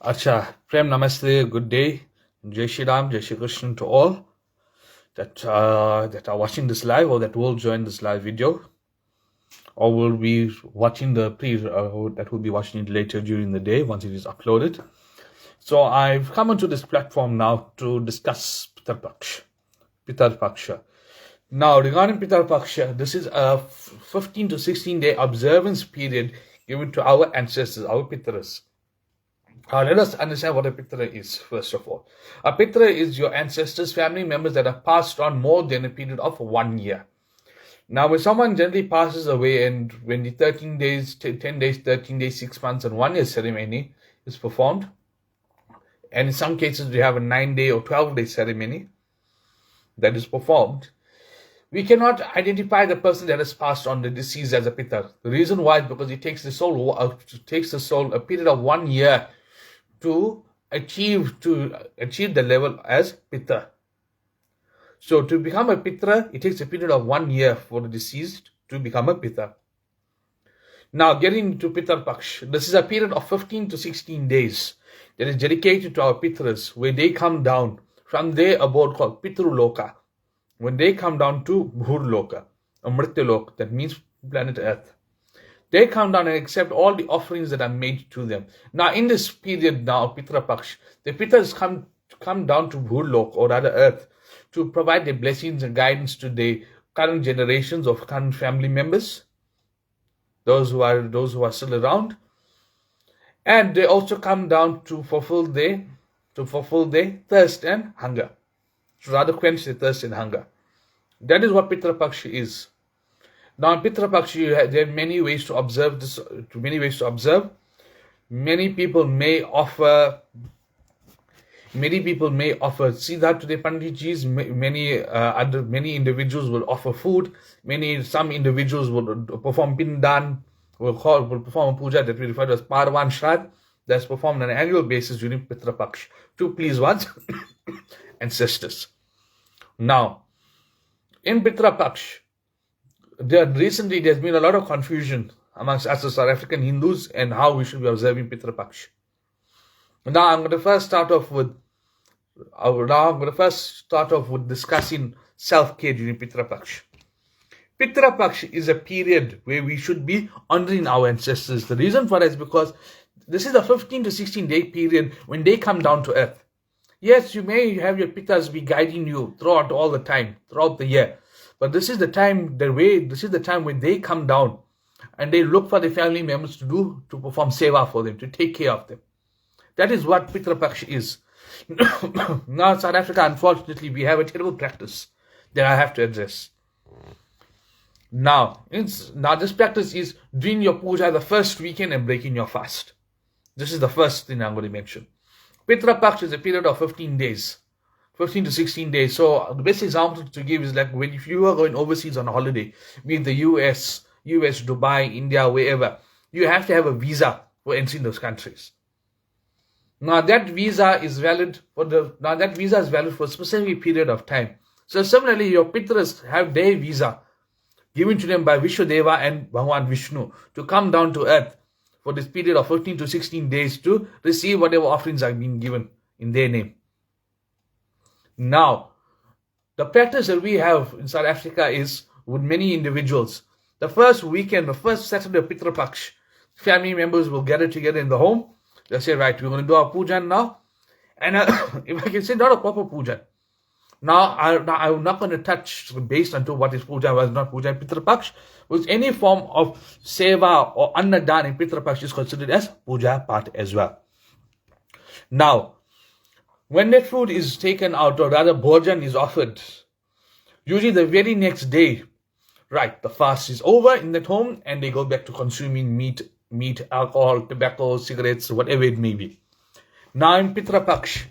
Acha, Prem Namaste, good day. Jai Shri Ram, Jai Shri Krishna to all that are watching this live or that will join this live video or will be watching that will be watching it later during the day once it is uploaded. So I've come onto this platform now to discuss Pithar Paksha. Now regarding Pithar Paksha, this is a 15 to 16 day observance period given to our ancestors, our Pitras. Let us understand what a Pitra is, first of all. A Pitra is your ancestors, family members that have passed on more than a period of 1 year. Now, when someone generally passes away and when the 13 days, 10 days, 13 days, 6 months, and 1 year ceremony is performed, and in some cases we have a 9-day or 12-day ceremony that is performed, we cannot identify the person that has passed on the deceased as a Pitra. The reason why is because it takes the soul a period of 1 year to achieve the level as Pithar. So to become a Pitra, it takes a period of 1 year for the deceased to become a Pithar. Now getting to Pithar Paksh, this is a period of 15 to 16 days that is dedicated to our Pitras, where they come down from their abode called Pitruloka. When they come down to Bhurloka, Amrityalok, that means planet Earth. They come down and accept all the offerings that are made to them. Now, in this period now of Pitra Paksh, the Pitras come down to Bhurlok, or rather Earth, to provide their blessings and guidance to the current generations of current family members, those who are still around, and they also come down to fulfill their thirst and hunger, to rather quench their thirst and hunger. That is what Pitra Paksh is. Now, in Pitra Paksh, there are many ways to observe this. Many people may offer siddha to their panditjis. Many individuals will offer food. Some individuals will perform Pindan. Will perform a puja that we refer to as Parvan Shrad. That's performed on an annual basis during Pitra Paksh to please one's ancestors. Now, in Pitra Paksh, recently there's been a lot of confusion amongst us as South African Hindus and how we should be observing Pitra Paksh. Now I'm going to first start off with discussing self-care during Pitra Paksh. Pitra Paksh is a period where we should be honoring our ancestors. The reason for that is because this is a 15 to 16 day period when they come down to earth. Yes, you may have your Pitas be guiding you throughout the year. But this is the time when they come down and they look for their family members to perform seva for them, to take care of them. That is what Pitra Paksh is. Now in South Africa, unfortunately, we have a terrible practice that I have to address. Now this practice is doing your puja the first weekend and breaking your fast. This is the first thing I'm going to mention. Pitra Paksh is a period of 15 to 16 days. So the best example to give is like if you are going overseas on a holiday, be it the US, Dubai, India, wherever, you have to have a visa for entering those countries. Now that visa is valid for a specific period of time. So similarly, your Pitras have their visa given to them by Vishwadeva and Bhagwan Vishnu to come down to earth for this period of 15 to 16 days to receive whatever offerings are being given in their name. Now, the practice that we have in South Africa is with many individuals. The first Saturday of Pitra Paksh, family members will gather together in the home. They'll say, right, we're going to do our puja now. And if I can say, not a proper puja. Now, I'm not going to touch based on what is puja was not puja in Pitra Paksh. With any form of seva or annadan in Pitra Paksh is considered as puja part as well. Now, when that food is taken out, or rather bhojan is offered, usually the very next day, right, the fast is over in that home and they go back to consuming meat, alcohol, tobacco, cigarettes, whatever it may be. Now in Pitra Paksh,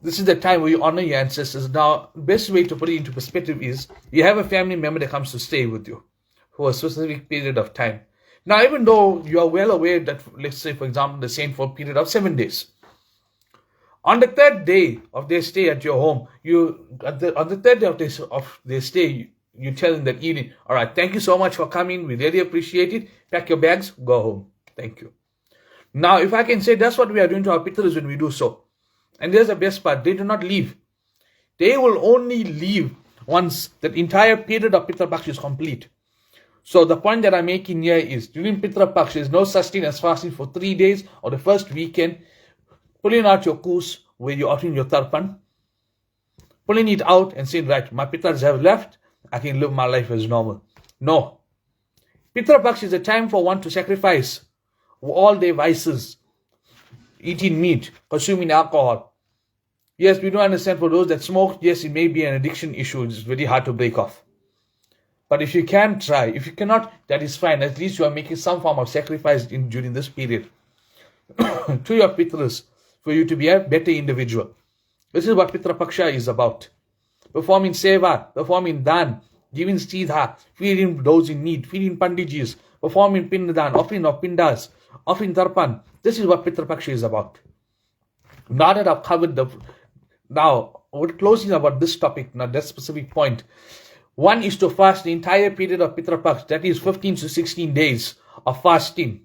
this is the time where you honor your ancestors. Now, best way to put it into perspective is you have a family member that comes to stay with you for a specific period of time. Now, even though you are well aware that, let's say, for example, the same for a period of 7 days, on the third day of their stay at your home, you tell them that evening, all right, thank you so much for coming. We really appreciate it. Pack your bags, go home. Thank you. Now, if I can say that's what we are doing to our Pitras when we do so. And there's the best part, they do not leave. They will only leave once that entire period of Pitra Paksh is complete. So the point that I'm making here is, during Pitra Paksh, there's no such thing as fasting for 3 days or the first weekend, pulling out your kus where you're offering your tarpan, pulling it out and saying, right, my Pitras have left, I can live my life as normal. No. Pitra Paksh is a time for one to sacrifice all their vices, eating meat, consuming alcohol. Yes, we do understand for those that smoke, yes, it may be an addiction issue, it's very hard to break off. But if you can try, if you cannot, that is fine. At least you are making some form of sacrifice during this period to your Pitras for you to be a better individual. This is what Pitra Paksha is about. Performing seva, performing dan, giving stidha, feeding those in need, feeding pandijis, performing pindan, offering of pindas, offering tarpan. This is what Pitra Paksha is about. Now that I've covered now we're closing about this topic, now that specific point. One is to fast the entire period of Pitra Paksh, that is 15 to 16 days of fasting.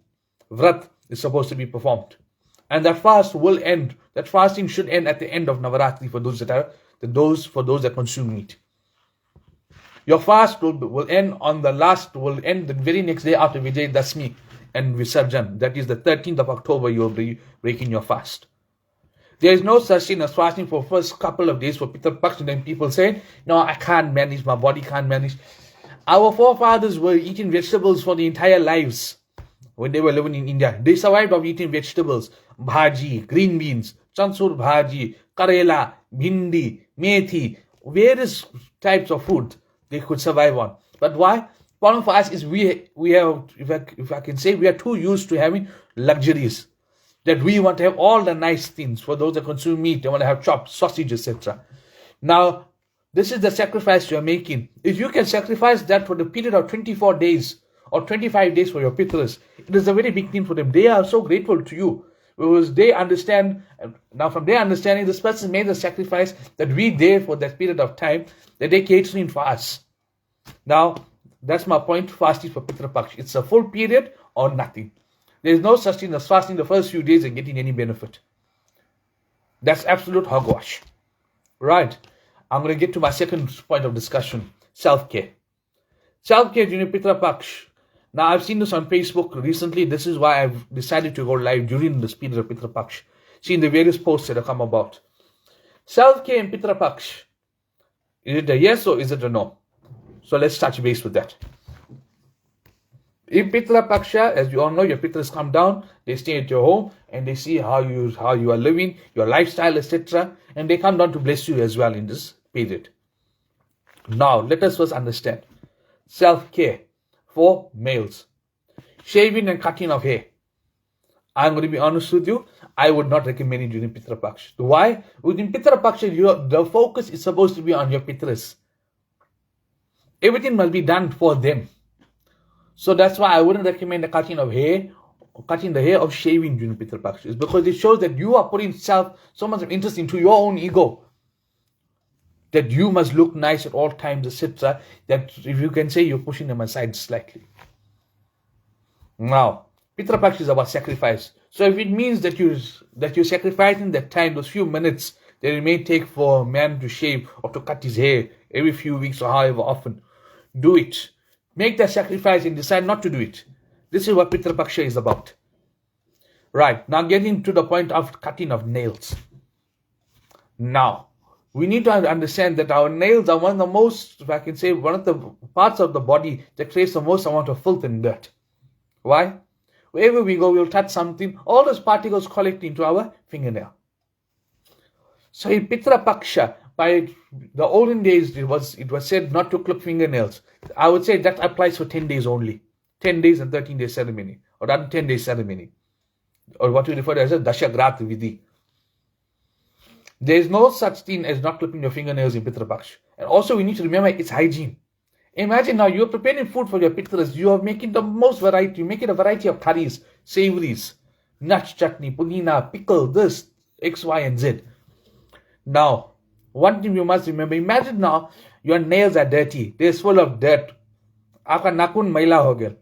Vrat is supposed to be performed. And that fast will end, that fasting should end at the end of Navaratri for those that consume meat. Your fast will end the very next day after Vijay Dasmi and Visarjan. That is the 13th of October, you will be breaking your fast. There is no such thing as fasting for first couple of days for Pitra Paksh, and then people say, no, I can't manage, my body can't manage. Our forefathers were eating vegetables for the entire lives when they were living in India. They survived of eating vegetables, bhaji, green beans, chansur bhaji, karela, bhindi, methi, various types of food they could survive on. But why? Problem for us is we have, if I can say, we are too used to having luxuries. That we want to have all the nice things. For those that consume meat, they want to have chopped sausage, etc. Now, this is the sacrifice you are making. If you can sacrifice that for the period of 24 days or 25 days for your Pitras, it is a very big thing for them. They are so grateful to you because they understand. Now, from their understanding, this person made the sacrifice that we there for that period of time, that they catering for us. Now, that's my point. Fasting for Pitra Paksh. It's a full period or nothing. There is no such thing as fasting the first few days and getting any benefit. That's absolute hogwash. Right. I'm going to get to my second point of discussion. Self-care. Self-care during Pitra Paksh. Now, I've seen this on Facebook recently. This is why I've decided to go live during this period of Pitra Paksh. Seeing the various posts that have come about. Self-care in Pitra Paksh. Is it a yes or is it a no? So let's touch base with that. In Pitra Paksha, as you all know, your Pitras come down, they stay at your home and they see how you are living, your lifestyle, etc. And they come down to bless you as well in this period. Now, let us first understand. Self-care for males. Shaving and cutting of hair. I'm going to be honest with you, I would not recommend it during Pitra Paksha. Why? Within Pitra Paksha, the focus is supposed to be on your Pitras. Everything must be done for them. So that's why I wouldn't recommend the cutting of hair, or cutting the hair or shaving during Pitra Paksha. It's because it shows that you are putting so much of interest into your own ego. That you must look nice at all times, etc. That if you can say you're pushing them aside slightly. Now, Pitra Paksha is about sacrifice. So if it means that you're sacrificing that time, those few minutes that it may take for a man to shave or to cut his hair every few weeks or however often, do it. Make that sacrifice and decide not to do it. This is what Pitra Paksha is about. Right, now getting to the point of cutting of nails. Now, we need to understand that our nails are one of the most, if I can say, one of the parts of the body that creates the most amount of filth and dirt. Why? Wherever we go, we'll touch something, all those particles collect into our fingernail. So in Pitra Paksha, by the olden days, it was said not to clip fingernails. I would say that applies for 10 days only. 10 days and 13 days ceremony. Or rather 10 days ceremony. Or what we refer to as a Dashagrat Vidhi. There is no such thing as not clipping your fingernails in Pitra Paksha. And also we need to remember it's hygiene. Imagine now you're preparing food for your Pitras. You are making the most variety. You make it a variety of curries, savories, nuts, chutney, pudina, pickle, this, X, Y, and Z. Now, one thing you must remember, imagine now your nails are dirty. They're full of dirt. Aapka nakun maila ho gaya.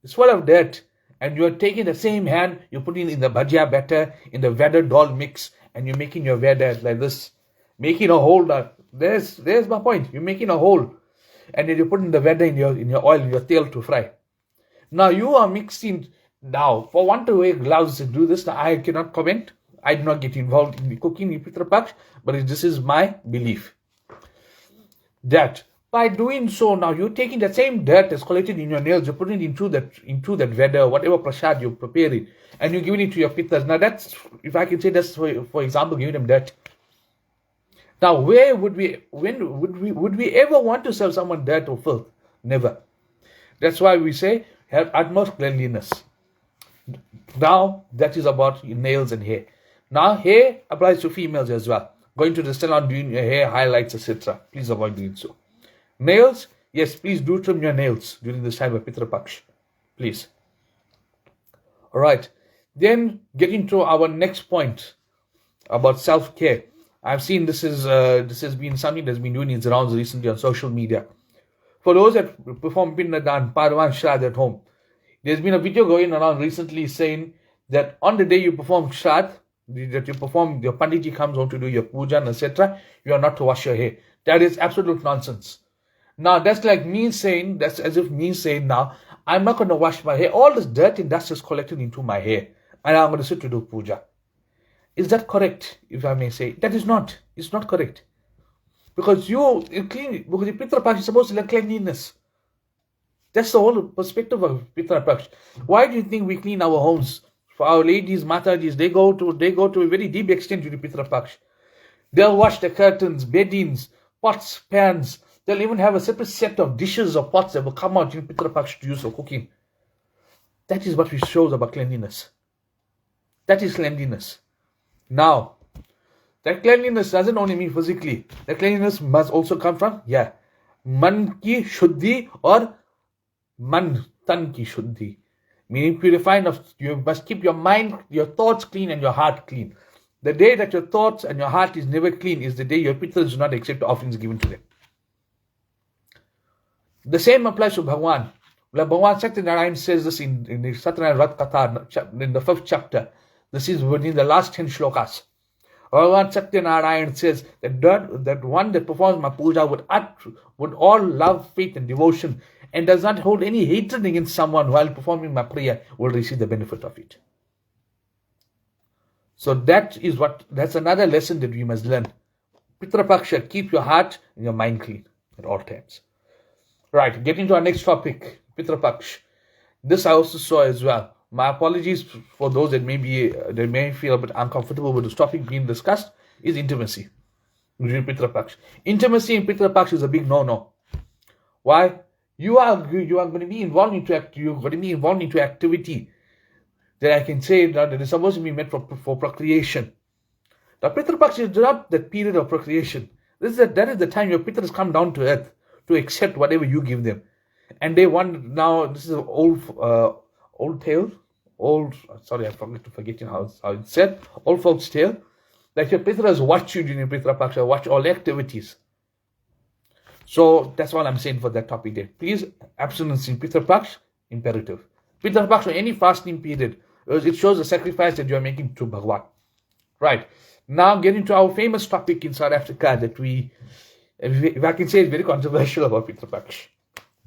It's full of dirt. and you're taking the same hand, you're putting in the bhajia batter, in the vada dal mix, and you're making your vada like this, making a hole. There's my point. You're making a hole, and then you're putting the vada in your oil, in your tail to fry. Now you are mixing. Now, for one to wear gloves and do this, now I cannot comment. I do not get involved in the cooking in Pitra Paksh, but this is my belief. That by doing so, now you're taking the same dirt that's collected in your nails, you're putting it into that veda, whatever prasad you're preparing, and you're giving it to your pittas. Now that's, if I can say that's for example, giving them dirt. Now, where would we ever want to serve someone dirt or filth? Never. That's why we say have utmost cleanliness. Now that is about nails and hair. Now hair applies to females as well. Going to the salon, doing your hair, highlights, etc. Please avoid doing so. Nails, yes, please do trim your nails during this time of Pitra Paksh. Please. Alright. Then getting to our next point about self-care. I've seen this has been something that's been doing its rounds recently on social media. For those that perform Pinda and Parwan Shraddh at home, there's been a video going around recently saying that on the day you perform Shraddh, that you perform, your Panditji comes home to do your puja, etc., you are not to wash your hair. That is absolute nonsense. Now, that's like me saying, that's as if me saying now, I'm not going to wash my hair. All this dirt and dust is collected into my hair, and I'm going to sit to do puja. Is that correct, if I may say? That is not. It's not correct. Because because the Pitra Paksh is supposed to like cleanliness. That's the whole perspective of Pitra Paksh. Why do you think we clean our homes? For our ladies, Matajis, they go to a very deep extent during Pitra Paksh. They'll wash the curtains, beddings, pots, pans. They'll even have a separate set of dishes or pots that will come out during Pitra Paksh to use for cooking. That is what it shows about cleanliness. That is cleanliness. Now, that cleanliness doesn't only mean physically. That cleanliness must also come from, man ki shuddhi or man tan ki shuddhi. Meaning purifying you must keep your mind, your thoughts clean and your heart clean. The day that your thoughts and your heart is never clean is the day your pitras do not accept the offerings given to them. The same applies to Bhagwan. Bhagwan Satyanarayan says this in the Satyanarayan Rat Katha, in the 5th chapter. This is within the last 10 shlokas. Bhagwan Satyanarayan says that one that performs my puja with all love, faith and devotion and does not hold any hatred against someone while performing my prayer will receive the benefit of it. So that's another lesson that we must learn. Pitra Paksha, keep your heart and your mind clean at all times. Right, getting to our next topic, Pitra Paksh. This I also saw as well. My apologies for those that may feel a bit uncomfortable with this topic being discussed, is intimacy during Pitra Paksh. Intimacy in Pitra Paksh is a big no-no. Why? You are going to be involved into activity that I can say that is supposed to be meant for procreation. The Pitra Paksh is not the period of procreation. That is the time your Pitras come down to earth to accept whatever you give them. And they want, now this is an old tale. Sorry, I forget how it's said. Old folks' tale. Like your Pitras watch you during Pitra Paksha, watch all activities. So that's all I'm saying for that topic there. Please, abstinence in Pitra Paksh, imperative. Pitra Paksh or any fasting period, it shows the sacrifice that you are making to Bhagwan. Right. Now getting to our famous topic in South Africa that if I can say, is very controversial about Pitra Paksh.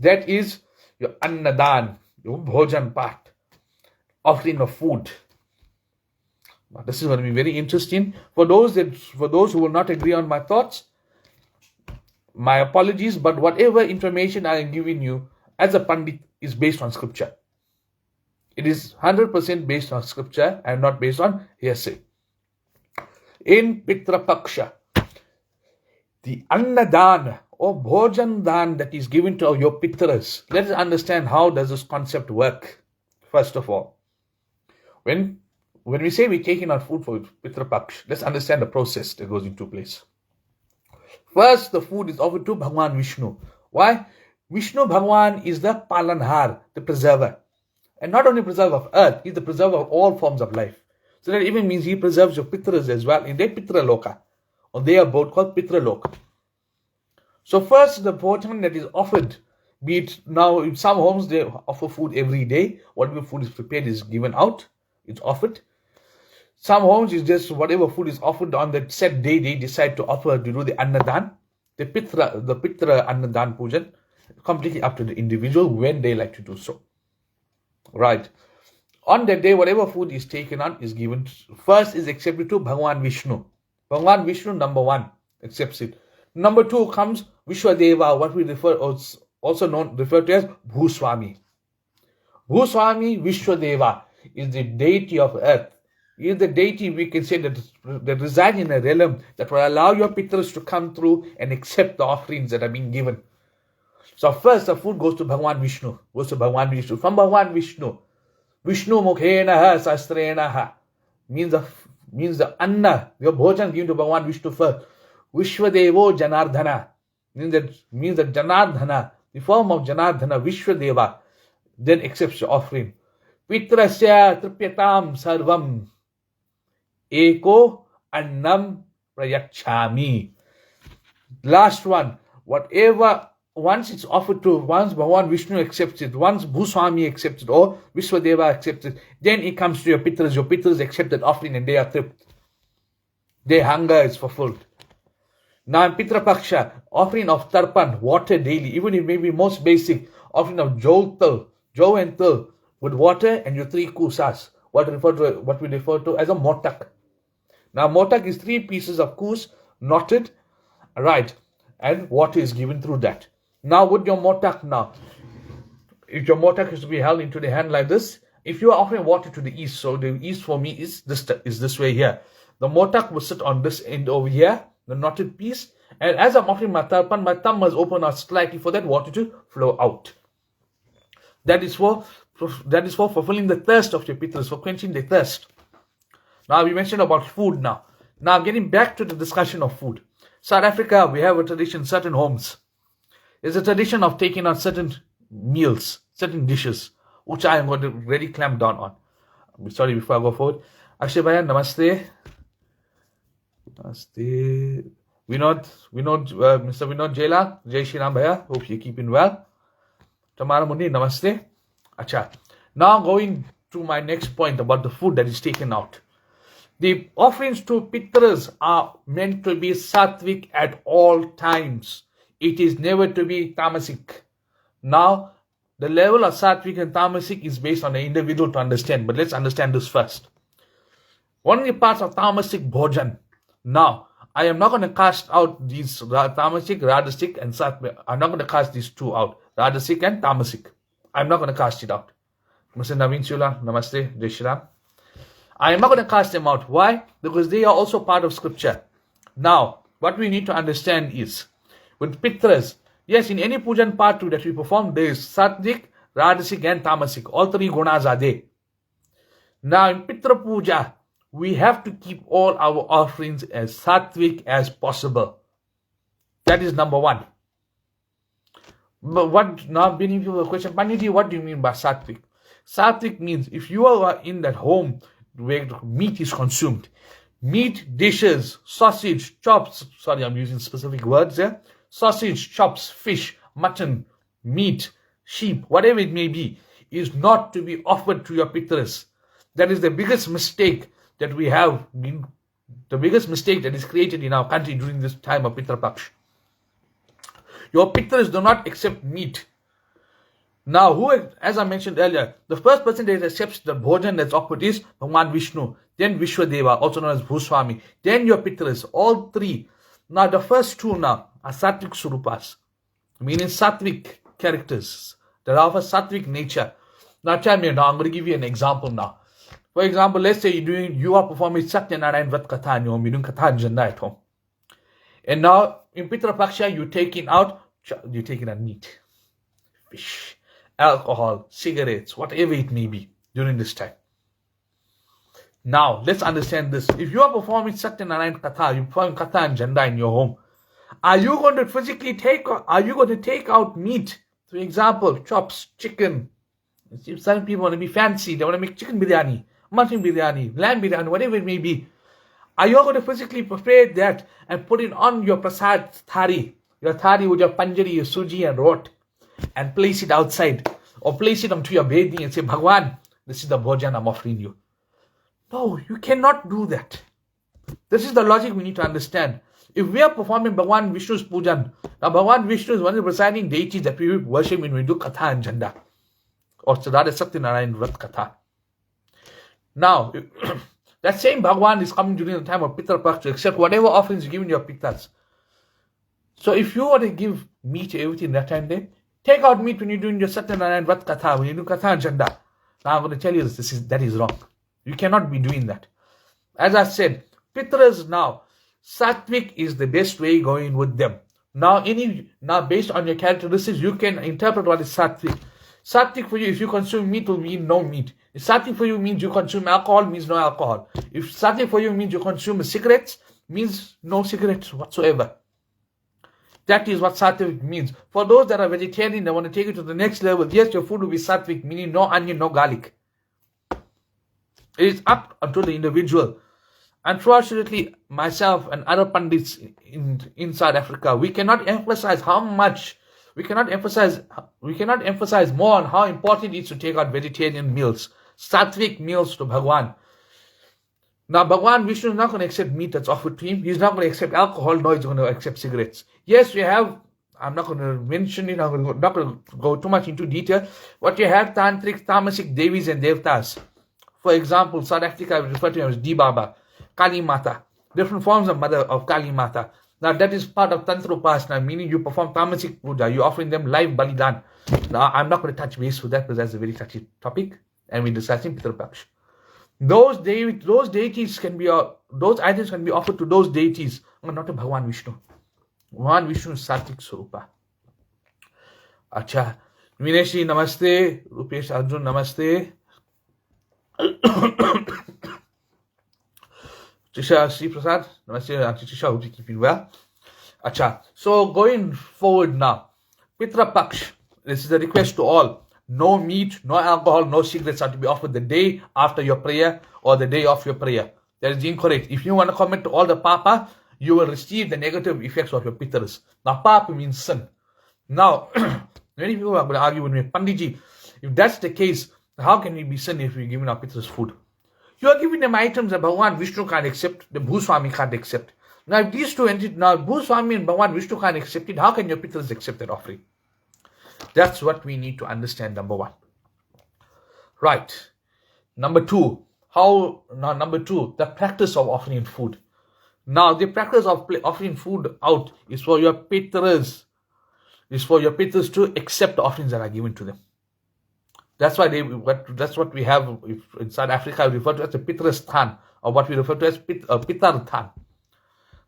That is your annadan, your bhojan part, offering of food. Now, this is going to be very interesting. For those who will not agree on my thoughts, my apologies, but whatever information I am giving you as a Pandit is based on scripture. It is 100% based on scripture and not based on hearsay. In Pitra Paksha, the annadan or bhojan dan that is given to your pitras, let us understand how does this concept work. First of all, when we say we're taking our food for Pitra Paksh, let's understand the process that goes into place. First, the food is offered to Bhagwan Vishnu. Why? Vishnu Bhagwan is the palanhar, the preserver. And not only preserver of earth, he's the preserver of all forms of life. So that even means he preserves your pitras as well in their Pitra Loka, or their abode called Pitra Loka. So first, the bhojan that is offered Be it now, in some homes they offer food every day. Whatever food is prepared is given out, it's offered. Some homes is just whatever food is offered on that set day, they decide to offer to do the annadan, the Pitra annadan pujan, completely up to the individual when they like to do so. Right. On that day, whatever food is taken on is given. First is accepted to Bhagwan Vishnu. Bhagwan Vishnu, number one, accepts it. Number two comes Vishwadeva, what we refer to as Bhuswami. Bhuswami Vishwadeva is the deity of earth. He is the deity, we can say, that reside in a realm that will allow your Pitras to come through and accept the offerings that are being given. So first the food goes to Bhagwan Vishnu. From Bhagwan Vishnu. Vishnu Mukhenaha Sastrenaha means the anna, your bhojan given to Bhagwan Vishnu first. Vishwadevo Janardhana means that Janardhana, the form of Janardhana, Vishwadeva, then accepts the offering. Pitrasya Tripyatam Sarvam Eko Annam Prayachami. Last one, whatever, once it's offered to, once Bhagwan Vishnu accepts it, once Bhuswami accepts it, or Vishwadeva accepts it, then it comes to your Pitras. Your Pitras accept that offering and they are thrifted. Their hunger is fulfilled. Now in Pitra Paksha, offering of tarpan, water daily, even if it may be most basic, offering of jow and tul, with water and your 3 kusas, what we refer to as a motak. Now motak is 3 pieces of kus, knotted, right, and water is given through that. Now with your motak now, if your motak is to be held into the hand like this, if you are offering water to the east, so the east for me is this way here. The motak will sit on this end over here, the knotted piece, and as I'm offering my tarpan, my thumb must open out slightly for that water to flow out. That is for fulfilling the thirst of your Pitras, for quenching the thirst. Now we mentioned about food now. Now getting back to the discussion of food. South Africa, we have a tradition, certain homes. There's a tradition of taking on certain meals, certain dishes, which I am going to really clamp down on. Sorry, before I go forward. Akshay Bhaiya, namaste. Namaste. Mr. Vinod Jela, Jai Shri Ram Bhaiya, hope you're keeping well. Tamara Mundi, namaste. Acha. Now going to my next point about the food that is taken out. The offerings to Pitras are meant to be sattvic at all times. It is never to be tamasic. Now, the level of sattvic and tamasic is based on the individual to understand, but let's understand this first. One of the parts of tamasic bhojan. Now, I am not going to cast out these tamasic, rajasic, and sattvic. I'm not going to cast these two out, rajasic and tamasic. I'm not going to cast it out. Mr. Naveen Chula, namaste, Jai Shri Ram. I am not going to cast them out. Why? Because they are also part of scripture. Now, what we need to understand is, with Pitras, yes, in any pujan part 2 that we perform, there is sattvic, rajasic and tamasic. All 3 gunas are there. Now, in Pitra Puja, we have to keep all our offerings as sattvic as possible. That is number 1. But what, now many people will question, Panditji, what do you mean by sattvic? Sattvic means if you are in that home where meat is consumed, meat dishes, sausage, chops, sorry, I'm using specific words there, sausage, chops, fish, mutton, meat, sheep, whatever it may be, is not to be offered to your Pitras. That is the biggest mistake that we have been, the biggest mistake that is created in our country during this time of Pitra Paksh. Your Pitras do not accept meat. Now, who, as I mentioned earlier, the first person that accepts the bhojan that's offered is Bhagwan Vishnu, then Vishwadeva, also known as Bhuswami, then your Pitras, all 3. Now, the first 2 now are sattvic surupas, meaning sattvic characters that are of a sattvic nature. Now, tell me now, I'm going to give you an example now. For example, let's say you are performing Satyanarayan Vat Katha in your home, you're doing Katha and Janda at home. And now, in Pitra Paksha, you're taking out meat, fish, alcohol, cigarettes, whatever it may be during this time. Now, let's understand this. If you are performing Satyanarayan Katha, you're performing Katha and Janda in your home, are you going to take out meat? For example, chops, chicken. Some people want to be fancy. They want to make chicken biryani, mutton biryani, lamb biryani, whatever it may be. Are you going to physically prepare that and put it on your prasad thari, your thari with your panjari, your suji and rot, and place it outside or place it onto your bathing and say, Bhagwan, this is the bhojan I'm offering you. No, you cannot do that. This is the logic we need to understand. If we are performing Bhagwan Vishnu's pujan, now Bhagwan Vishnu is one of the presiding deities that we worship when we do Katha and Janda, or Radha Satyanarayan Vrat Katha. Now, that same Bhagwan is coming during the time of Pitra Paksh to accept whatever offerings you give in your Pitras. So if you want to give meat to everything that time there, take out meat when you're doing your Satyanarayan Vrat Katha, when you do Katha and Janda. Now I'm going to tell you that is wrong. You cannot be doing that. As I said, Pitras now, Sattvic is the best way going with them. Now based on your characteristics, you can interpret what is Sattvic. Sattvic for you, if you consume meat, will mean no meat. If Sattvic for you means you consume alcohol, means no alcohol. If Sattvic for you means you consume cigarettes, means no cigarettes whatsoever. That is what Sattvic means. For those that are vegetarian, they want to take it to the next level. Yes, your food will be Sattvic, meaning no onion, no garlic. It is up to the individual. Unfortunately, myself and other pundits in South Africa, we cannot emphasize more on how important it is to take out vegetarian meals, Sattvic meals to Bhagwan. Now, Bhagwan Vishnu is not going to accept meat that's offered to him. He's not going to accept alcohol, nor he's going to accept cigarettes. Yes, we have, I'm not going to mention it, I'm not going to go too much into detail, but you have Tantric, Tamasic Devis and Devtas. For example, South Africa, we refer to him as Dibaba, Kali Mata, different forms of mother of Kali Mata. Now, that is part of Tantra Upasana, meaning you perform Tamasic Puja, you're offering them live Balidan. Now, I'm not going to touch base with that because that's a very touchy topic, and we're discussing Pitra Paksh. Those deities can be, those items can be offered to those deities, but not to Bhagwan Vishnu. Bhagwan Vishnu is Sattvic Swarupa. Acha. Vineshji, namaste. Rupesh Arjun, namaste. Trisha Sri Prasad, namaste. Auntie Trisha, hope you keeping well. Acha. So going forward now, Pitra Paksh. This is a request to all. No meat, no alcohol, no cigarettes are to be offered the day after your prayer or the day of your prayer. That is incorrect. If you want to commit to all the papa, you will receive the negative effects of your pitras. Now, papa means sin. Now, many people are going to argue with me, Pandiji, if that's the case, how can we be sin if we're giving our pitras food? You are giving them items that Bhagwan Vishnu can't accept, the Bhuswami can't accept. Now, if these two entities, now Bhuswami and Bhagwan Vishnu can't accept it, how can your pitras accept that offering? That's what we need to understand, number one. Right. Number two, the practice of offering food. Now, the practice of offering food out is for your pitras. Is for your pitras to accept the offerings that are given to them. That's why that's what we have in South Africa. We refer to as the Pitrasthan, or what we refer to as Pitharthan.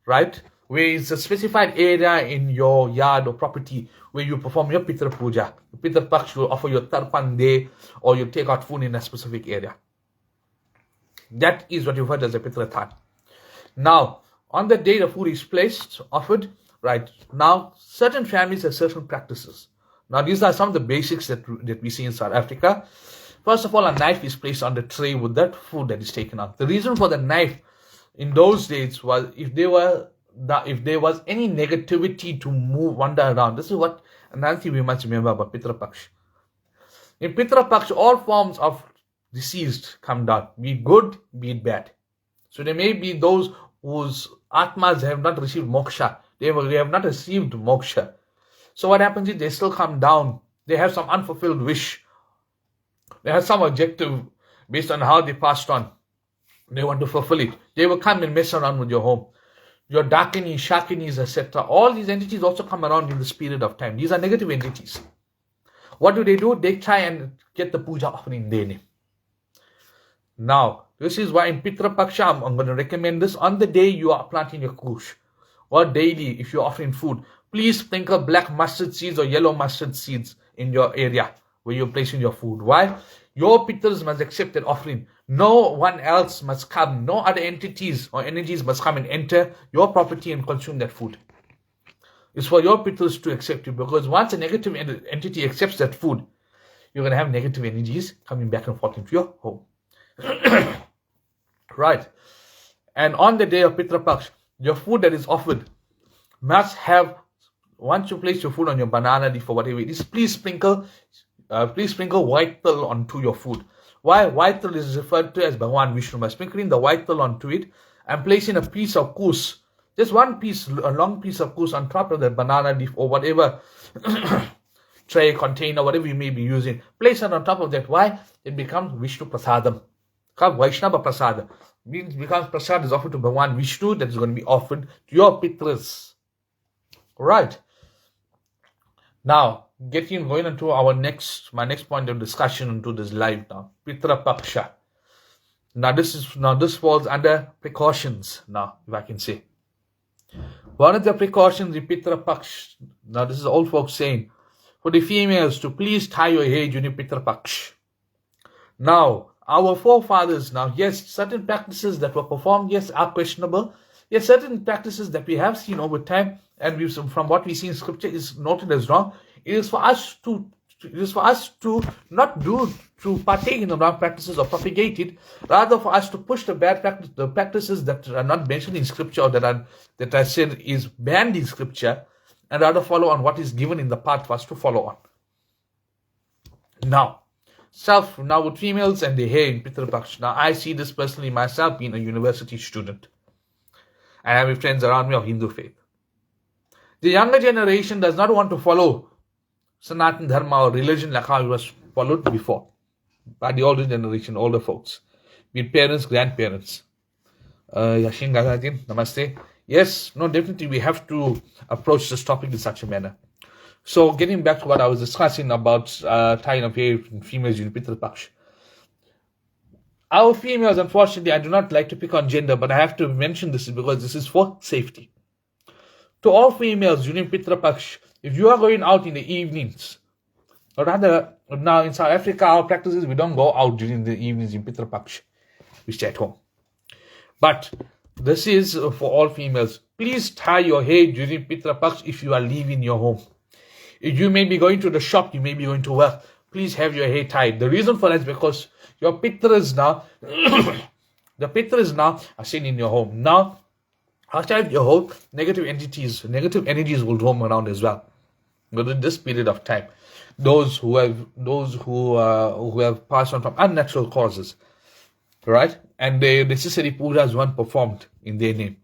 Right? Where it's a specified area in your yard or property where you perform your Pitra Puja. Pitra Paksh will offer your Tarpan day, or you take out food in a specific area. That is what you refer to as a Pitrathan. Now, on the day the food is placed, offered, right, now certain families have certain practices. Now, these are some of the basics that we see in South Africa. First of all, a knife is placed on the tray with that food that is taken out. The reason for the knife in those days was if there was any negativity to wander around. This is what another thing we must remember about Pitra Paksh. In Pitra Paksh, all forms of deceased come down, be it good, be it bad. So there may be those whose atmas have not received moksha. They have not received moksha. So what happens is they still come down. They have some unfulfilled wish. They have some objective based on how they passed on. They want to fulfill it. They will come and mess around with your home. Your Dakinis, Shakinis, etc. All these entities also come around in this period of time. These are negative entities. What do? They try and get the puja offering in their name. Now, this is why in Pitra Paksha, I'm going to recommend this. On the day you are planting your kush, or daily if you're offering food, please sprinkle black mustard seeds or yellow mustard seeds in your area where you're placing your food. Why? Your pitras must accept that offering. No one else must come. No other entities or energies must come and enter your property and consume that food. It's for your pitras to accept it, because once a negative entity accepts that food, you're going to have negative energies coming back and forth into your home. Right. And on the day of Pitra Paksh, your food that is offered must have once you place your food on your banana leaf or whatever it is, please sprinkle white till onto your food. Why? White till is referred to as Bhagwan Vishnu. By sprinkling the white till onto it and placing a piece of kus, just one piece, a long piece of kus on top of the banana leaf or whatever tray, container, whatever you may be using, place it on top of that. Why? It becomes Vishnu Prasadam. Vaishnava Prasada means becomes prasad is offered to Bhagwan Vishnu, that is going to be offered to your Pitras. Right. Now, going into my next point of discussion into this live now. Pitra Paksha. Now this falls under precautions. Now, if I can say. One of the precautions in Pitra Paksh. Now this is old folks saying, for the females to please tie your hair during Pitra Paksh. Now, our forefathers now, yes, certain practices that were performed, yes, are questionable. Yes, certain practices that we have seen over time and from what we see in scripture is noted as wrong. It is for us to not to partake in the wrong practices or propagate it, rather for us to push the bad practice, the practices that are not mentioned in scripture or that I said is banned in scripture, and rather follow on what is given in the path for us to follow on. Now with females and their hair in Pitra Paksh. Now I see this personally myself being a university student. I have friends around me of Hindu faith. The younger generation does not want to follow Sanatan Dharma or religion like how it was followed before by the older generation, older folks, be it parents, grandparents. Yashin Gagatin, Namaste. Yes, no, definitely we have to approach this topic in such a manner. So, getting back to what I was discussing about tying of hair in females in Pitra Paksh. Our females, unfortunately, I do not like to pick on gender, but I have to mention this because this is for safety. To all females during Pitra Paksh, if you are going out in the evenings, or rather, now in South Africa, our practice is we don't go out during the evenings in Pitra Paksh. We stay at home. But this is for all females. Please tie your hair during Pitra Paksh if you are leaving your home. If you may be going to the shop, you may be going to work, please have your hair tied. The reason for that is because your Pitras now, the Pitras now are seen in your home. Now, outside your home, negative energies will roam around as well. Within this period of time, those who have passed on from unnatural causes, right? And the necessary pujas weren't performed in their name.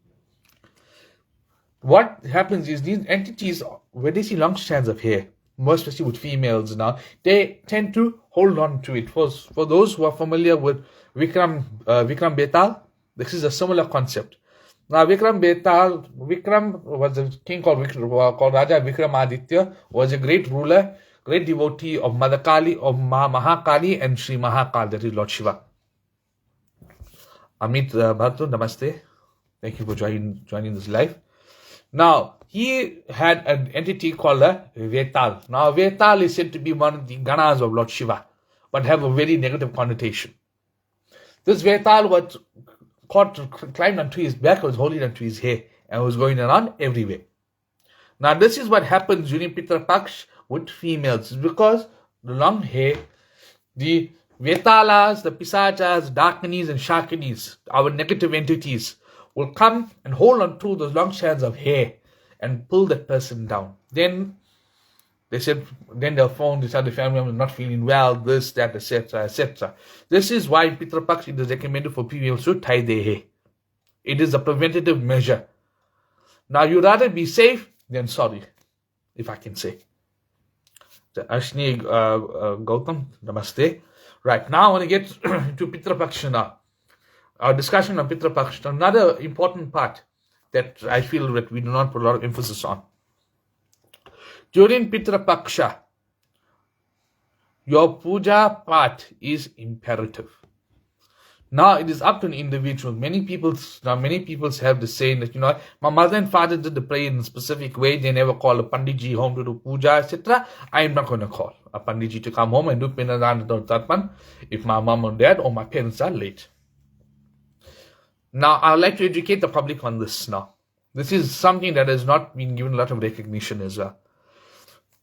What happens is these entities, when they see long strands of hair, more especially with females now, they tend to hold on to it. For those who are familiar with Vikram Betal, this is a similar concept. Now, Vikram was a king called Raja Vikramaditya, was a great ruler, great devotee of Mother Kali, of Mahakali and Sri Mahakal, that is Lord Shiva. Amit Bhartu, Namaste. Thank you for joining this live. Now, he had an entity called a Vetal. Now, Vetal is said to be one of the Ganas of Lord Shiva, but have a very negative connotation. This Vetal was climbed onto his back, was holding onto his hair, and was going around everywhere. Now, this is what happens during Pitra Paksh with females, because the long hair, the Vetalas, the Pisachas, Darkanis, and Shakinis, our negative entities, will come and hold on to those long strands of hair and pull that person down. Then they'll phone this other family member not feeling well, this, that, etc., etc. This is why in Pitra Paksh it is recommended for females to tie their hair. It is a preventative measure. Now, you'd rather be safe than sorry, if I can say. Ashni Gautam, Namaste. Right, now I want to get to Pitra Paksh now. Our discussion on Pitra Paksh, another important part that I feel that we do not put a lot of emphasis on. During Pitra Paksha, your puja part is imperative. Now it is up to an individual. Many people have the saying that, my mother and father did the prayer in a specific way. They never call a Panditji home to do puja, etc. I am not going to call a Panditji to come home and do Pinda or Tarpan if my mom or dad or my parents are late. Now, I would like to educate the public on this now. This is something that has not been given a lot of recognition as well.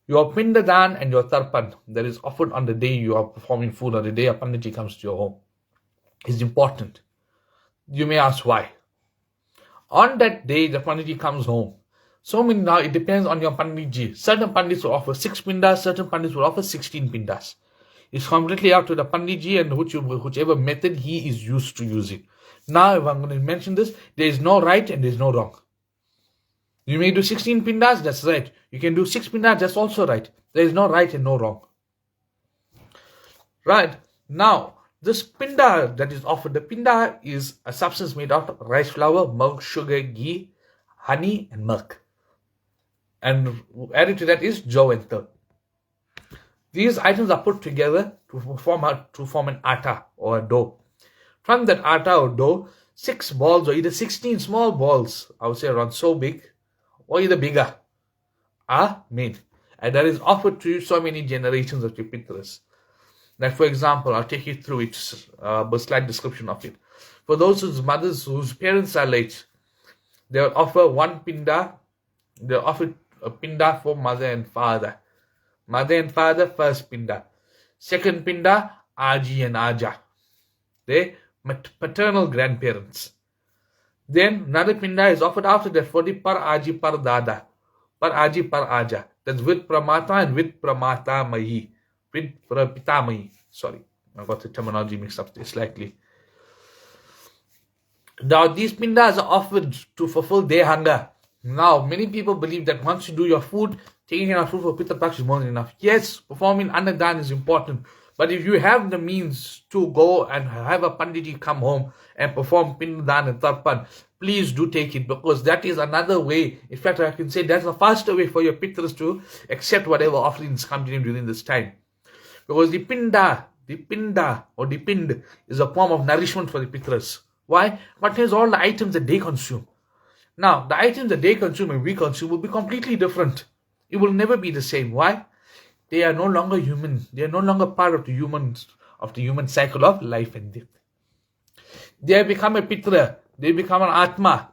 Your Pindadan and your Tarpan that is offered on the day you are performing food or the day a Panditji comes to your home is important. You may ask why. On that day the Panditji comes home, So many now, it depends on your panditji. Certain pandits will offer 6 pindas, certain pandits will offer 16 pindas. It's completely up to the panditji and whichever method he is used to using. Now, if I'm going to mention this, there is no right and there is no wrong. You may do 16 pindas, that's right. You can do 6 pindas, that's also right. There is no right and no wrong. Right. Now, this pinda that is offered, the pinda is a substance made out of rice flour, milk, sugar, ghee, honey, and milk. And added to that is jow and tar. These items are put together to form an atta or a dough. From that atta or dough, 6 balls or either 16 small balls, I would say around so big, or either bigger, are made. And that is offered to so many generations of your Pitras. Like, for example, I'll take you through it, a slight description of it. For those whose parents are late, they will offer one pinda. They'll offer a pinda for mother and father. Mother and father, first pinda. Second pinda, Aji and Aja. They paternal grandparents. Then another pinda is offered after that for the par Aji par Dada. Par Aji par Aja. That's with Pramata and with Pramata Mahi. With Pitamahi. Sorry, I got the terminology mixed up there slightly. Now, these pindas are offered to fulfill their hunger. Now, many people believe that once you do your food, taking enough food for Pitra Paksh is more than enough. Yes, performing Annadan is important. But if you have the means to go and have a Panditji come home and perform Pindadan and Tarpan, please do take it, because that is another way. In fact, I can say that's a faster way for your Pitras to accept whatever offerings come to them during this time. Because the Pinda or the Pind is a form of nourishment for the Pitras. Why? Contains all the items that they consume. Now, the items that they consume and we consume will be completely different. It will never be the same. Why? They are no longer human. They are no longer part of the human cycle of life and death. They have become a Pitra. They become an Atma.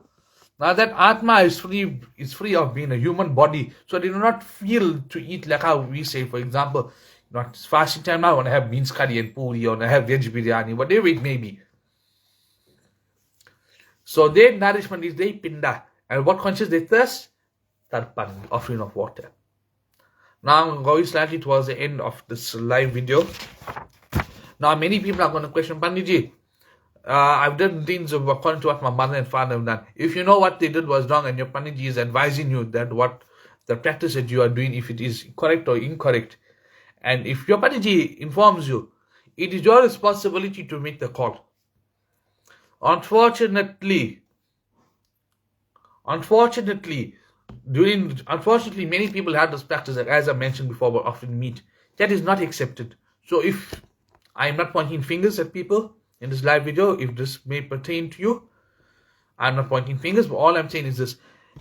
Now that Atma is free of being a human body. So they do not feel to eat like how we say, for example, not fasting time now, I want to have beans curry and puri, or I want to have veg biryani, whatever it may be. So their nourishment is their pinda. And what quenches their thirst? Tarpan, offering of water. Now I'm going slightly towards the end of this live video. Now many people are going to question, Panditji, I've done things according to what my mother and father have done. If you know what they did was wrong and your Panditji is advising you that what the practice that you are doing, if it is correct or incorrect, and if your Panditji informs you, it is your responsibility to make the call. Unfortunately, many people have this practice that, as I mentioned before, will often meet. That is not accepted. So if I'm not pointing fingers at people in this live video, if this may pertain to you, I'm not pointing fingers, but all I'm saying is this.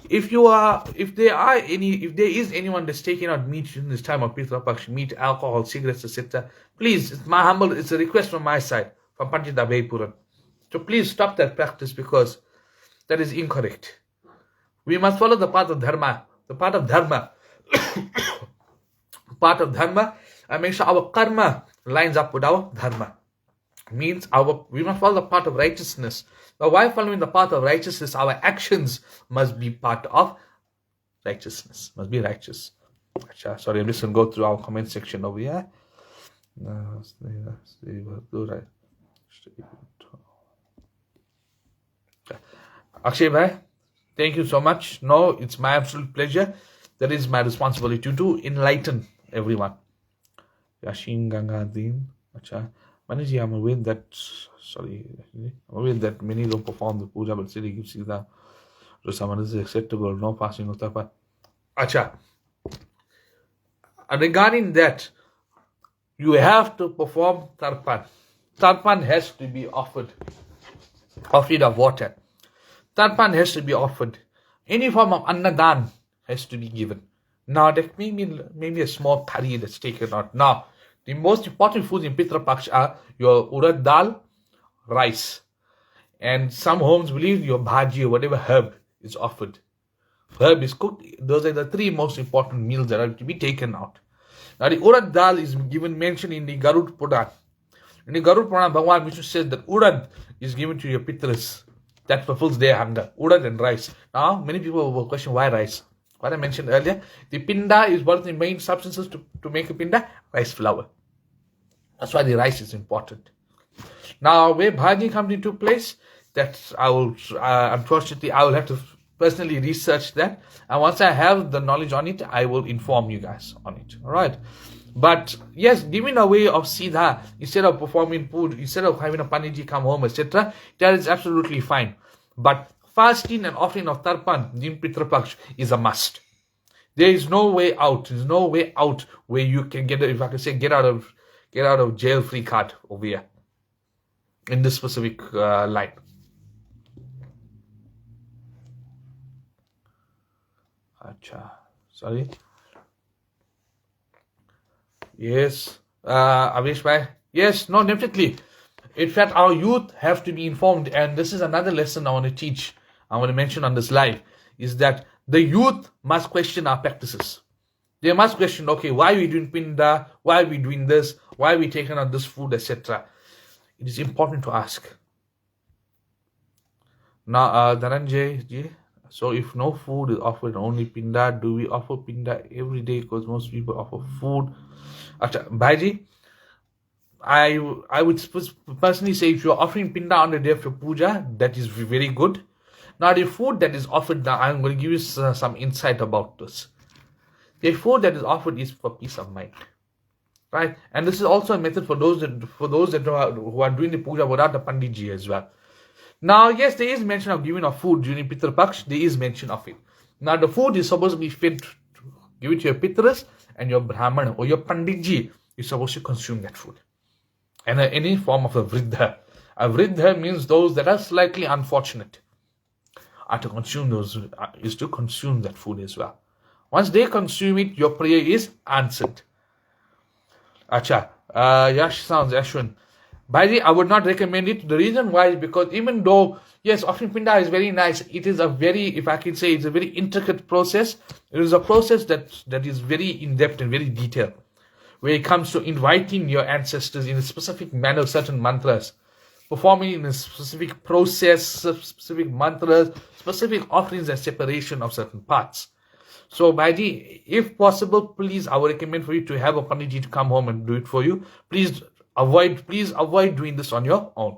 If there is anyone that's taking out meat in this time of Pitra Paksh, meat, alcohol, cigarettes, etc., please, it's a request from my side, from Pandit Abhaypuran. So please stop that practice, because that is incorrect. We must follow the path of Dharma. The path of Dharma. And make sure our karma lines up with our Dharma. Means we must follow the path of righteousness. But while following the path of righteousness, our actions must be part of righteousness. Must be righteous. Sorry, I'm just going to go through our comment section over here. Akshay bhai, thank you so much. No, it's my absolute pleasure. That is my responsibility to enlighten everyone. Yashin Gangadin. Manaji, I'm aware that many don't perform the puja, but still gives you that. So someone is acceptable, no fasting of tapa. Regarding that, you have to perform tarpan. Tarpan has to be offered of water. Tarpan has to be offered. Any form of annadan has to be given. Now, that maybe a small curry that's taken out. Now, the most important foods in Pitra Paksh are your urad dal, rice. And some homes believe your bhaji or whatever herb is offered. Herb is cooked. Those are the 3 most important meals that are to be taken out. Now, the urad dal is mentioned in the Garud Puran. In the Garud Puran, Bhagwan Vishnu says that urad is given to your Pitras. That fulfills their hunger. Urad and rice. Now, many people will question, why rice? what I mentioned earlier, the Pinda is one of the main substances to make a Pinda, rice flour. That's why the rice is important. Now, where bhaji comes into place, that I will, unfortunately, I will have to personally research that. And once I have the knowledge on it, I will inform you guys on it. All right. But yes, giving away of Siddha, instead of performing food, instead of having a Panditji come home, etc., that is absolutely fine. But fasting and offering of Tarpan, in Pitra Paksh, is a must. There is no way out. There's no way out where you can get, if I can say, get out of jail free card over here in this specific line. Acha, sorry. Yes, Avesh bhai. Yes, no, definitely. In fact, our youth have to be informed, and this is another lesson I want to teach. I want to mention on this live is that the youth must question our practices. They must question, okay, why are we doing Pinda? Why are we doing this? Why are we taking on this food, etc.? It is important to ask. Now, Dhananjay ji, so if no food is offered, only Pinda, do we offer Pinda every day? Because most people offer food. Achha, Bhaiji, I would personally say if you're offering Pinda on the day of your puja, that is very good. Now, the food that is offered, now I'm going to give you some insight about this. The food that is offered is for peace of mind, right? And this is also a method for those that who are doing the puja without the Panditji as well. Now, yes, there is mention of giving of food during Pitra Paksh. There is mention of it. Now, the food is supposed to be fed, give it to your Pitras, and your Brahman or your Panditji is supposed to consume that food. And any form of a Vriddha. A Vriddha means those that are slightly unfortunate are to consume is to consume that food as well. Once they consume it, your prayer is answered. Acha, Yash sounds Ashwin. Bhaiji, I would not recommend it. The reason why is because even though, yes, offering Pinda is very nice, it is a very, if I can say, it's a very intricate process. It is a process that is very in-depth and very detailed. Where it comes to inviting your ancestors in a specific manner, certain mantras, performing in a specific process, specific mantras, specific offerings and separation of certain parts. So, Bhaiji, if possible, please, I would recommend for you to have a Panditji to come home and do it for you. Please avoid doing this on your own.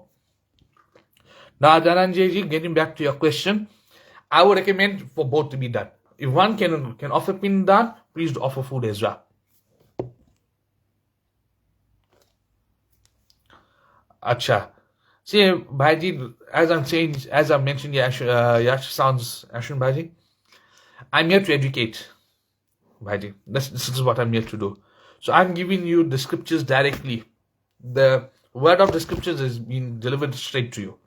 Now, Dhananjay, getting back to your question, I would recommend for both to be done. If one can offer Pinda, please offer food as well. Acha. See, Bhaiji, as I'm mentioning, Yash sounds Ashwin Bhaiji. I'm here to educate, Bhaiji. This is what I'm here to do. So I'm giving you the scriptures directly. The word of the scriptures is being delivered straight to you.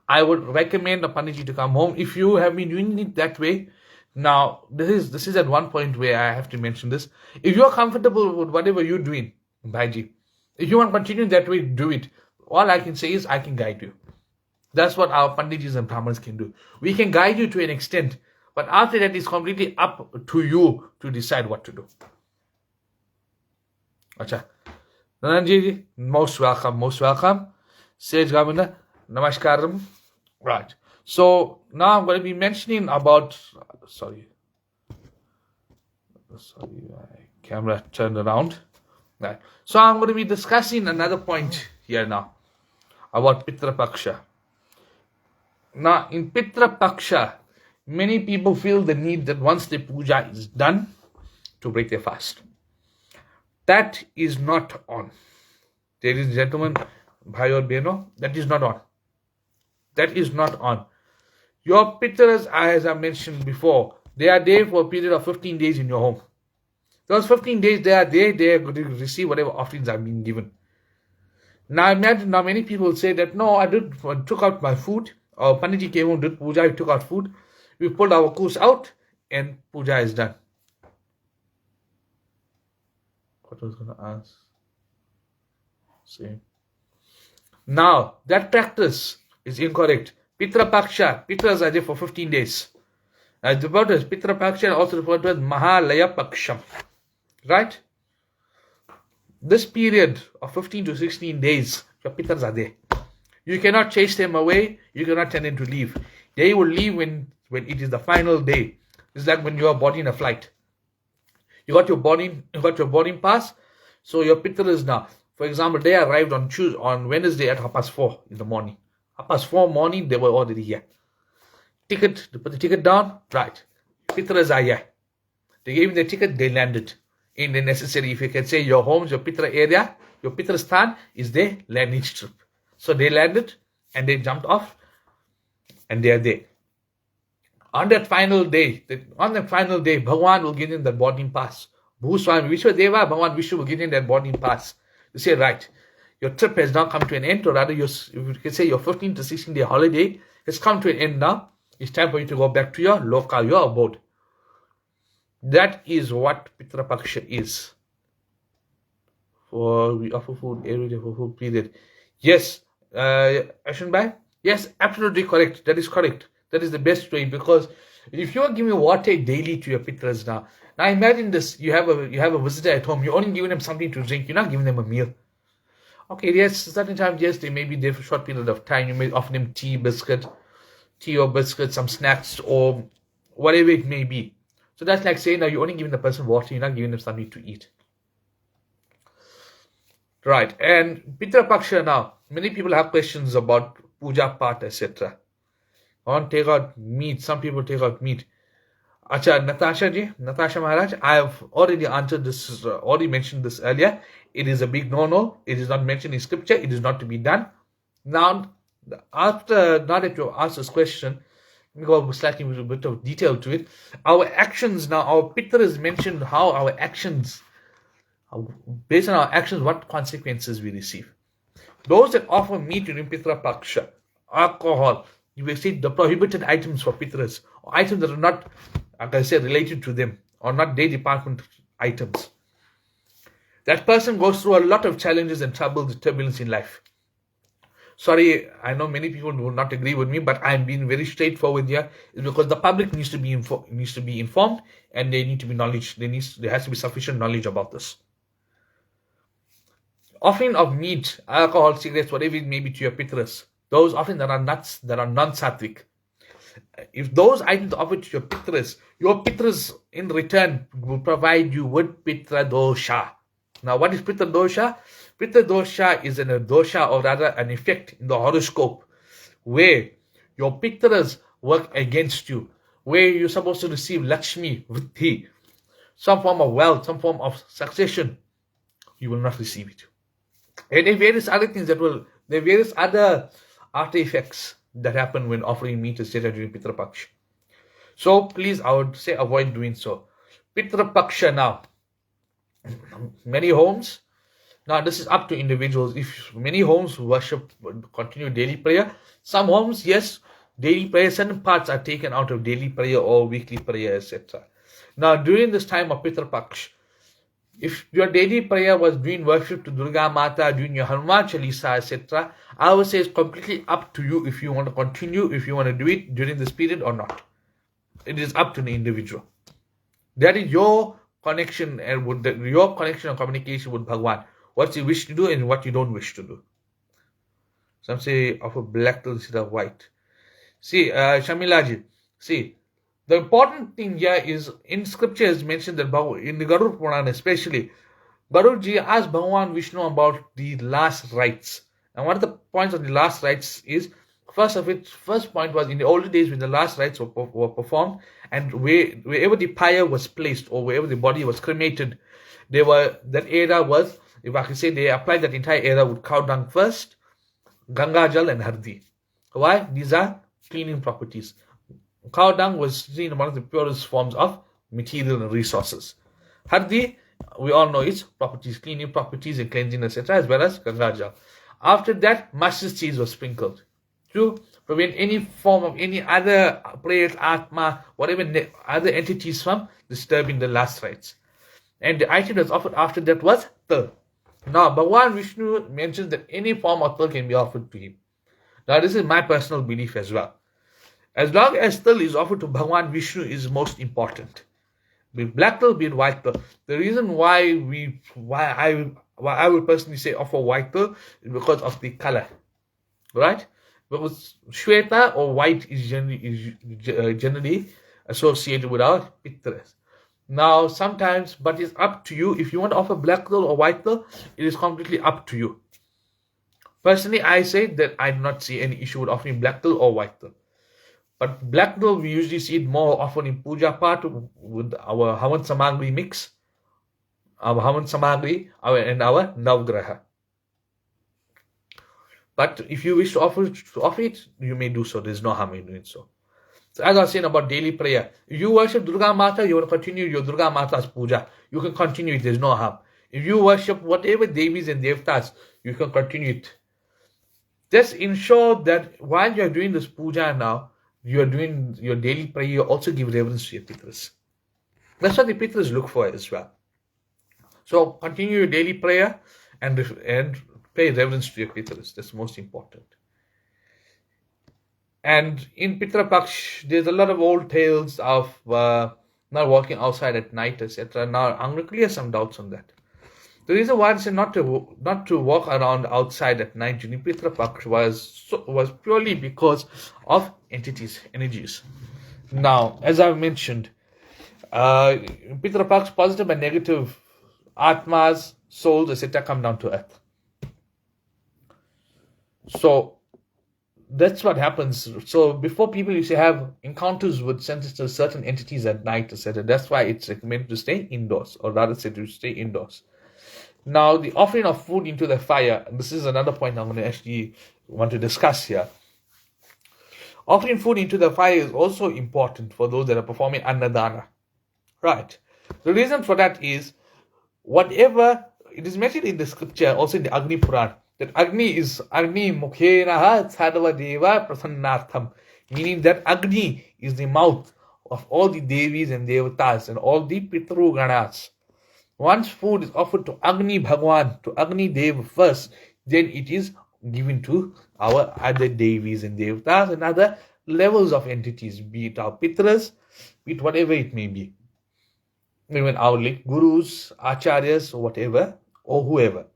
I would recommend a Panditji to come home. If you have been doing it that way, now this is at one point where I have to mention this. If you're comfortable with whatever you're doing, Bhaiji, if you want to continue that way, do it. All I can say is I can guide you. That's what our Panditjis and Brahmins can do. We can guide you to an extent. But after that, it's completely up to you to decide what to do. Acha. Nananji, most welcome. Sage Governor, Namaskaram. Right. So now I'm going to be mentioning about, sorry, my camera turned around. Right. So I'm going to be discussing another point here now about Pitra Paksha. Now in Pitra Paksha, many people feel the need that once the puja is done, to break their fast. That is not on. Ladies and gentlemen, bhai aur behno, that is not on. That is not on. Your Pitras, as I mentioned before, they are there for a period of 15 days in your home. Those 15 days they are there, they are going to receive whatever offerings are being given. Now imagine, now many people say that, no, I took out my food, or Panditji came home, did puja, he took out food, we pulled our kus out, and puja is done. What was going to ask? See. Now, that practice is incorrect. Pitra Paksha, Pitras are there for 15 days. The word is Pitra Paksha, also referred to as Mahalaya Paksham. Right? This period of 15 to 16 days, your Pitras are there. You cannot chase them away, you cannot tell them to leave. They will leave when it is the final day. It's like when you are boarding a flight. You got your boarding pass. So your Pitras now, for example, they arrived on Wednesday at 4:30 in the morning. 4:30 morning, they were already here. Ticket, they put the ticket down, right. Pitras are here. They gave me the ticket, they landed in the necessary, if you can say, your homes, your Pitra area, your Pitra Stan is their landing strip. So they landed and they jumped off and they are there. On that final day, Bhagwan will give them that boarding pass. Bhuswami Vishwadeva, Bhagwan Vishnu will give them that boarding pass. You say, right, your trip has now come to an end, or rather, if you can say your 15 to 16 day holiday has come to an end now. It's time for you to go back to your abode. That is what Pitra Paksha is. For we offer food every day for food period. Yes, Ashwin Bhai? Yes, absolutely correct. That is correct. That is the best way, because if you are giving water daily to your Pitras now imagine this: you have a visitor at home. You're only giving them something to drink. You're not giving them a meal. Okay, yes, certain times, yes, they may be there for a short period of time. You may offer them tea or biscuit, some snacks or whatever it may be. So that's like saying now you're only giving the person water, you're not giving them something to eat. Right, and Pitra Paksha now, many people have questions about puja part, etc. I want to take out meat. Some people take out meat. Acha, Natasha Maharaj, I have already answered this, already mentioned this earlier. It is a big no-no. It is not mentioned in scripture. It is not to be done. Now that you asked this question, we go slightly with a bit of detail to it. Our actions now, our Pitra is mentioned how our actions, based on our actions, what consequences we receive. Those that offer meat during Pitra Paksha, alcohol, you will see the prohibited items for Pitras, or items that are not, like I said, related to them, or not their department items. That person goes through a lot of challenges and troubles, turbulence in life. Sorry, I know many people will not agree with me, but I'm being very straightforward here. It's because the public needs to be informed, and they need to be knowledge. There has to be sufficient knowledge about this. Offering of meat, alcohol, cigarettes, whatever it may be to your Pitras, those often that are nuts, that are non-sattvic. If those items are offered to your Pitras in return will provide you with Pitra dosha. Now, what is Pitra dosha? Pitra dosha is a dosha, or rather an effect in the horoscope, where your Pitras work against you, where you're supposed to receive Lakshmi, Vriddhi, some form of wealth, some form of succession. You will not receive it. And there are various other things there are various other after effects that happen when offering meat etc. during Pitra Paksha. So please, I would say avoid doing so. Pitra Paksha now. Many homes, now this is up to individuals. If many homes worship, continue daily prayer. Some homes, yes, daily prayer, certain parts are taken out of daily prayer or weekly prayer, etc. Now, during this time of Pitra Paksha, if your daily prayer was doing worship to Durga Mata, doing your Hanuman Chalisa, etc., I would say it's completely up to you if you want to continue, if you want to do it during this period or not. It is up to the individual. That is your connection and your connection and communication with Bhagwan. What you wish to do and what you don't wish to do. Some say offer black till instead of white. See, Shamilaji, see, the important thing here is in scripture is mentioned that in the Garud Purana especially, Garudji asked Bhagwan Vishnu about the last rites. And one of the points of the last rites is, first point was in the older days when the last rites were performed, and wherever the pyre was placed or wherever the body was cremated, that era was, if I can say, they applied that entire era with cow dung first, Ganga Jal and Hardi. Why? These are cleaning properties. Cow dung was seen one of the purest forms of material and resources. Hardi, we all know its properties, cleaning properties and cleansing, etc., as well as Ganga Jal. After that, mustard seeds were sprinkled to prevent any form of any other prayers, atma, whatever other entities from disturbing the last rites. And the item that was offered after that was tul. Now, Bhagwan Vishnu mentions that any form of tul can be offered to him. Now, this is my personal belief as well. As long as tul is offered to Bhagwan Vishnu is most important. Be it black tul, be it white tul. The reason why I would personally say offer white tul is because of the color, right? Because shweta or white is generally associated with our Pitras. Now, sometimes, but it's up to you. If you want to offer black dal or white dal, it is completely up to you. Personally, I say that I do not see any issue with offering black dal or white dal. But black dal, we usually see it more often in puja part with our Havan Samagri mix, our Havan Samagri and our Navgraha. But if you wish to offer it, you may do so. There's no harm in doing so. So as I was saying about daily prayer, if you worship Durga Mata, you want to continue your Durga Mata's puja. You can continue it. There's no harm. If you worship whatever Devis and Devtas, you can continue it. Just ensure that while you are doing this puja now, you are doing your daily prayer, you also give reverence to your Pitras. That's what the Pitras look for as well. So continue your daily prayer and pay reverence to your Pitras. That's most important. And in Pitra Paksh, there's a lot of old tales of not walking outside at night, etc. Now, I'm going to clear some doubts on that. The reason why I say not to walk around outside at night during Pitra Paksh was purely because of energies. Now, as I've mentioned, Pitra Paksh, positive and negative atmas, souls, etc. come down to earth. So that's what happens. So before people used to have encounters with certain entities at night, etc. That's why it's recommended to stay indoors, or rather said to stay indoors. Now, the offering of food into the fire, this is another point I'm going to actually want to discuss here. Offering food into the fire is also important for those that are performing annadana. Right. The reason for that is, whatever, it is mentioned in the scripture, also in the Agni Puran, that Agni is Agni Mukhenaha Sadava Deva Prasannartham, meaning that Agni is the mouth of all the Devis and Devatas and all the Pitru Ganas. Once food is offered to Agni Bhagwan, to Agni Dev first, then it is given to our other Devis and Devatas and other levels of entities, be it our Pitras, be it whatever it may be. Even our gurus, acharyas, or whatever, or whoever.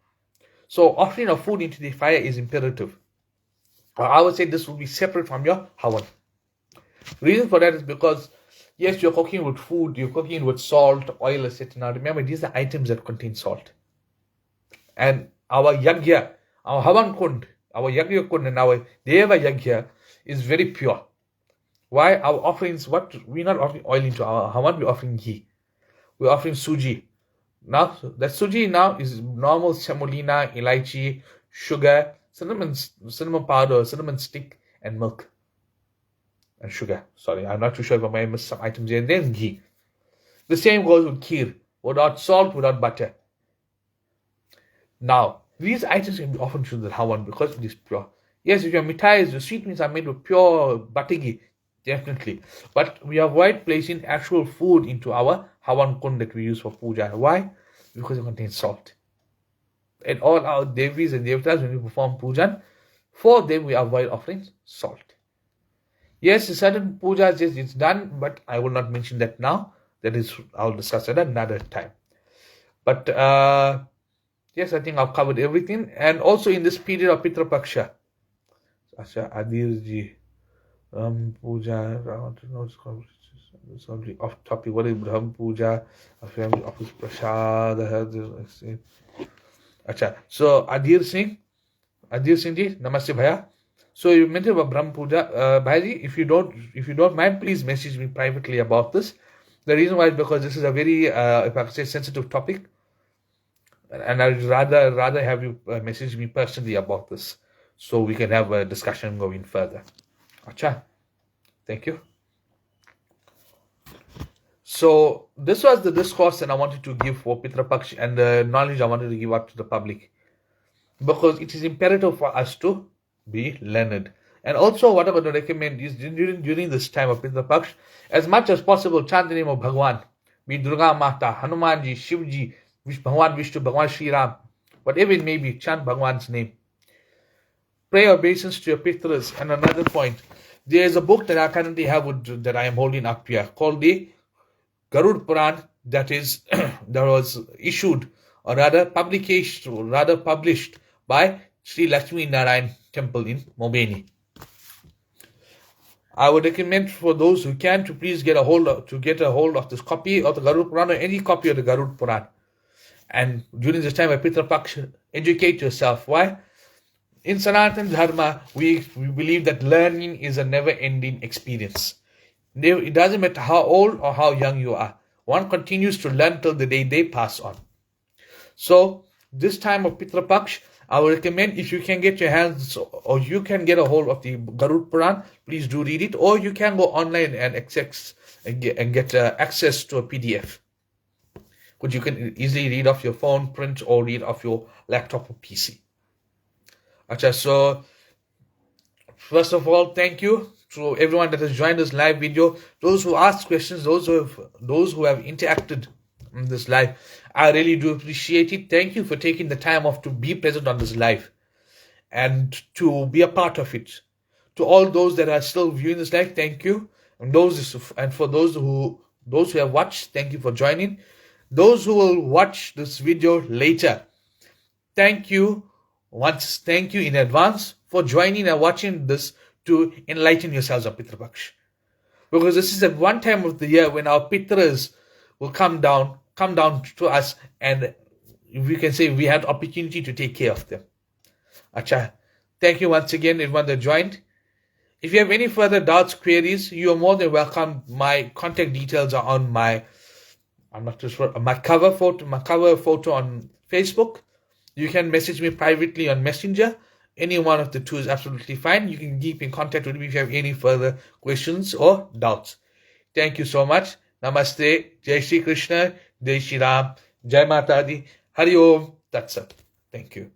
So offering of food into the fire is imperative. I would say this will be separate from your havan. Reason for that is because, yes, you're cooking with food, you're cooking with salt, oil, etc. Now remember, these are items that contain salt. And our yagya, our havan kund, our yagya kund and our deva yagya is very pure. Why? Our offerings, we're not offering oil into our havan, we're offering ghee. We're offering suji. Now, that suji now is normal semolina, elaichi, sugar, cinnamon powder, cinnamon stick, and milk. And sugar. Sorry, I'm not too sure if I might miss some items here. Then ghee. The same goes with kheer. Without salt, without butter. Now, these items can be offered to the havan because it is pure. Yes, if your mithais, the sweetmeats are made with pure butter ghee, definitely. But we avoid placing actual food into our havan kund that we use for puja. Why? Because it contains salt. And all our devis and devatas, when we perform puja, for them we avoid offering salt. Yes, certain pujas, yes, it's done, but I will not mention that now. That is, I'll discuss at another time. But yes, I think I've covered everything. And also in this period of Pitra Paksha, Adirji, puja, I want to know something off topic. What is Brahm Puja? A family office prasad. Acha. So Adhir Singh ji, namaste bhaiya. So you mentioned about Brahm Puja, Bhaiji. If you don't mind, please message me privately about this. The reason why is because this is a very, if I could say, sensitive topic, and I'd rather have you message me personally about this, so we can have a discussion going further. Acha. Thank you. So this was the discourse that I wanted to give for Pitra Paksh and the knowledge I wanted to give out to the public, because it is imperative for us to be learned. And also what I would recommend is during this time of Pitra Paksh, as much as possible, chant the name of Bhagwan, be Durga Mata, Hanumanji, Shivji, Bhagwan Vishnu, Bhagwan Shri Ram, whatever it may be, chant Bhagwan's name. Pray obeisance to your Pitras. And another point, there is a book that I currently have that I am holding up here called the Garud Puran, that was issued, or rather published by Sri Lakshmi Narayan Temple in Mobeni. I would recommend for those who can to please get a hold of this copy of the Garud Puran or any copy of the Garud Puran. And during this time of Pitra Paksh, educate yourself. Why? In Sanatan Dharma, we believe that learning is a never-ending experience. It doesn't matter how old or how young you are. One continues to learn till the day they pass on. So, this time of Pitra Paksh, I would recommend if you can get your hands or you can get a hold of the Garud Puran, please do read it, or you can go online and get access to a PDF, which you can easily read off your phone, print, or read off your laptop or PC. Okay, so first of all, thank you to everyone that has joined this live video, those who asked questions, those who have interacted in this live. I really do appreciate it. Thank you for taking the time off to be present on this live and to be a part of it. To all those that are still viewing this live, thank you. And for those who have watched, thank you for joining. Those who will watch this video later, thank you in advance for joining and watching this to enlighten yourselves on Pitra Paksh. Because this is the one time of the year when our Pitras will come down to us, and we can say we had opportunity to take care of them. Acha. Thank you once again, everyone that joined. If you have any further doubts, queries, you are more than welcome. My contact details are on my cover photo on Facebook. You can message me privately on Messenger. Any one of the two is absolutely fine. You can keep in contact with me if you have any further questions or doubts. Thank you so much. Namaste. Jai Shri Krishna. Jai Shri Ram. Jai Mata Di. Hari Om. That's it. Thank you.